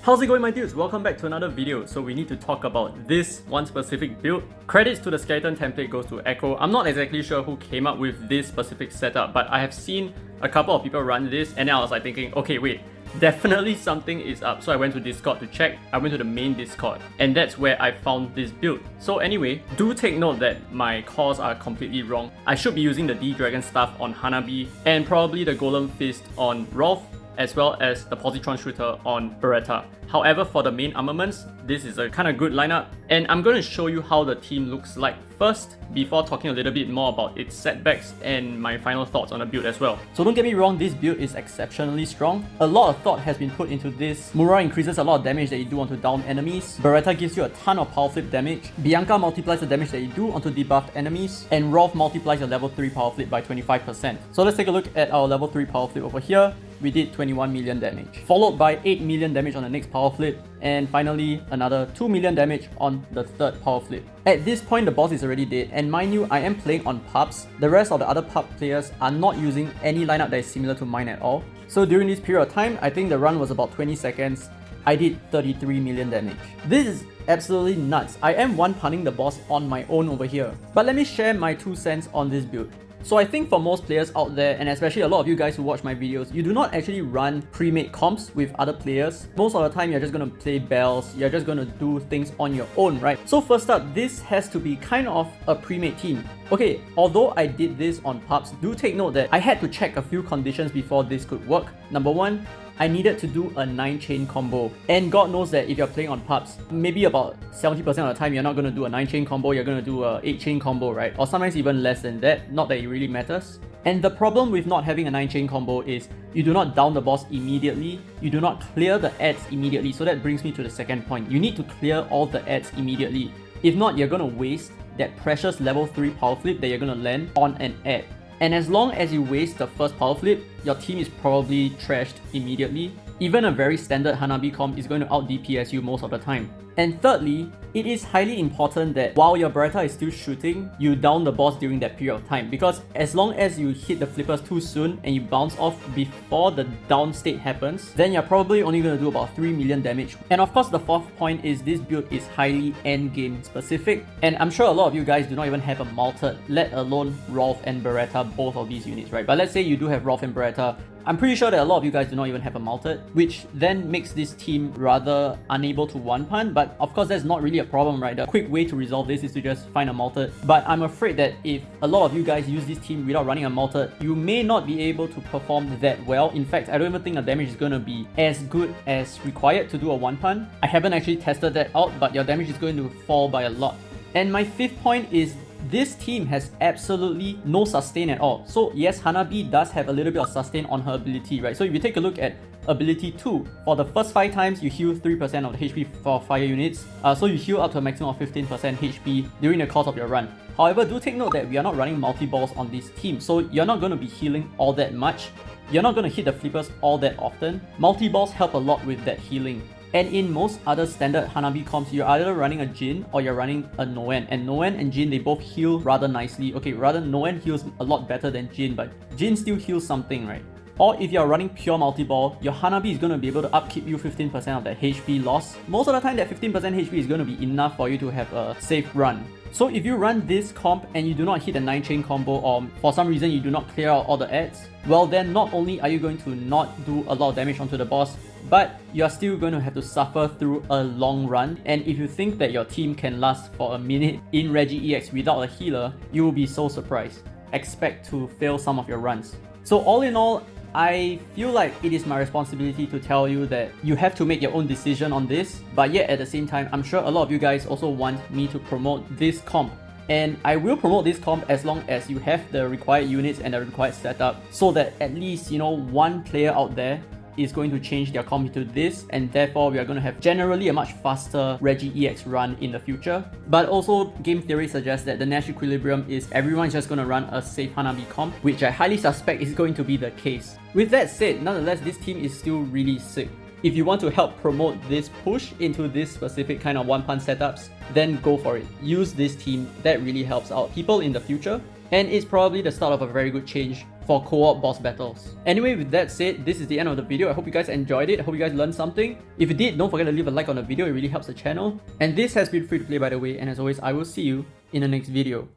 How's it going, my dudes? Welcome back to another video. So we need to talk about this one specific build. Credits to the skeleton template goes to Echo. I'm not exactly sure who came up with this specific setup, but I have seen a couple of people run this and then I was like thinking, okay, wait, definitely something is up. So I went to Discord to check. I went to the main Discord and that's where I found this build. So anyway, do take note that my calls are completely wrong. I should be using the D-Dragon Staff on Hanabi and probably the Golem Fist on Rolf, as well as the Positron Shooter on Beretta. However, for the main armaments, this is a kind of good lineup, and I'm going to show you how the team looks like first before talking a little bit more about its setbacks and my final thoughts on the build as well. So don't get me wrong, this build is exceptionally strong. A lot of thought has been put into this. Mura increases a lot of damage that you do onto down enemies. Beretta gives you a ton of power flip damage. Bianca multiplies the damage that you do onto debuffed enemies. And Rolf multiplies your level 3 power flip by 25%. So let's take a look at our level 3 power flip over here. We did 21 million damage, followed by 8 million damage on the next power flip, and finally another 2 million damage on the third power flip. At this point, the boss is already dead, and mind you, I am playing on pubs. The rest of the other pub players are not using any lineup that is similar to mine at all. So during this period of time, I think the run was about 20 seconds. I did 33 million damage. This is absolutely nuts. I am one-punning the boss on my own over here. But let me share my 2 cents on this build. So I think for most players out there, and especially a lot of you guys who watch my videos, you do not actually run pre-made comps with other players. Most of the time, you're just going to play bells, you're just going to do things on your own, right? So first up, this has to be kind of a pre-made team. Okay, although I did this on pubs, do take note that I had to check a few conditions before this could work. Number one, I needed to do a 9-chain combo. And God knows that if you're playing on pubs, maybe about 70% of the time you're not going to do a 9-chain combo, you're going to do a 8-chain combo, right? Or sometimes even less than that, not that it really matters. And the problem with not having a 9-chain combo is you do not down the boss immediately, you do not clear the ads immediately. So that brings me to the second point. You need to clear all the ads immediately. If not, you're going to waste that precious level 3 power flip that you're going to land on an ad. And as long as you waste the first power flip, your team is probably trashed immediately. Even a very standard Hanabi comp is going to out DPS you most of the time. And thirdly, it is highly important that while your Beretta is still shooting, you down the boss during that period of time, because as long as you hit the flippers too soon and you bounce off before the down state happens, then you're probably only going to do about 3 million damage. And of course, the fourth point is this build is highly endgame specific, and I'm sure a lot of you guys do not even have a malted, let alone Rolf and Beretta, both of these units, right? But let's say you do have Rolf and Beretta. I'm pretty sure that a lot of you guys do not even have a malted, which then makes this team rather unable to one-pun, but of course that's not really a problem, right? The quick way to resolve this is to just find a malted. But I'm afraid that if a lot of you guys use this team without running a malted, you may not be able to perform that well. In fact, I don't even think the damage is going to be as good as required to do a one-pun. I haven't actually tested that out, but your damage is going to fall by a lot. And my fifth point is this team has absolutely no sustain at all. So yes, Hanabi does have a little bit of sustain on her ability, right? So if you take a look at ability 2, for the first 5 times you heal 3% of the HP for fire units, so you heal up to a maximum of 15% HP during the course of your run. However, do take note that we are not running multi-balls on this team, so you're not going to be healing all that much. You're not going to hit the flippers all that often. Multi-balls help a lot with that healing. And in most other standard Hanabi comps, you're either running a Jin or you're running a Noen. And Noen and Jin, they both heal rather nicely. Okay, rather Noen heals a lot better than Jin, but Jin still heals something, right? Or if you're running pure multi-ball, your Hanabi is going to be able to upkeep you 15% of that HP loss. Most of the time, that 15% HP is going to be enough for you to have a safe run. So if you run this comp and you do not hit a 9-chain combo, or for some reason you do not clear out all the ads, well then not only are you going to not do a lot of damage onto the boss, but you're still going to have to suffer through a long run. And if you think that your team can last for a minute in RegiEX without a healer, you will be so surprised. Expect to fail some of your runs. So all in all, I feel like it is my responsibility to tell you that you have to make your own decision on this, but yet at the same time, I'm sure a lot of you guys also want me to promote this comp. And I will promote this comp as long as you have the required units and the required setup, so that at least, you know, one player out there is going to change their comp into this, and therefore we are going to have generally a much faster RegiEX run in the future. But also, game theory suggests that the Nash equilibrium is everyone's just going to run a safe Hanabi comp, which I highly suspect is going to be the case. With that said, nonetheless, this team is still really sick. If you want to help promote this push into this specific kind of one-punch setups, then go for it. Use this team, that really helps out people in the future. And it's probably the start of a very good change for co-op boss battles. Anyway, with that said, this is the end of the video. I hope you guys enjoyed it. I hope you guys learned something. If you did, don't forget to leave a like on the video. It really helps the channel. And this has been Free to Play, by the way. And as always, I will see you in the next video.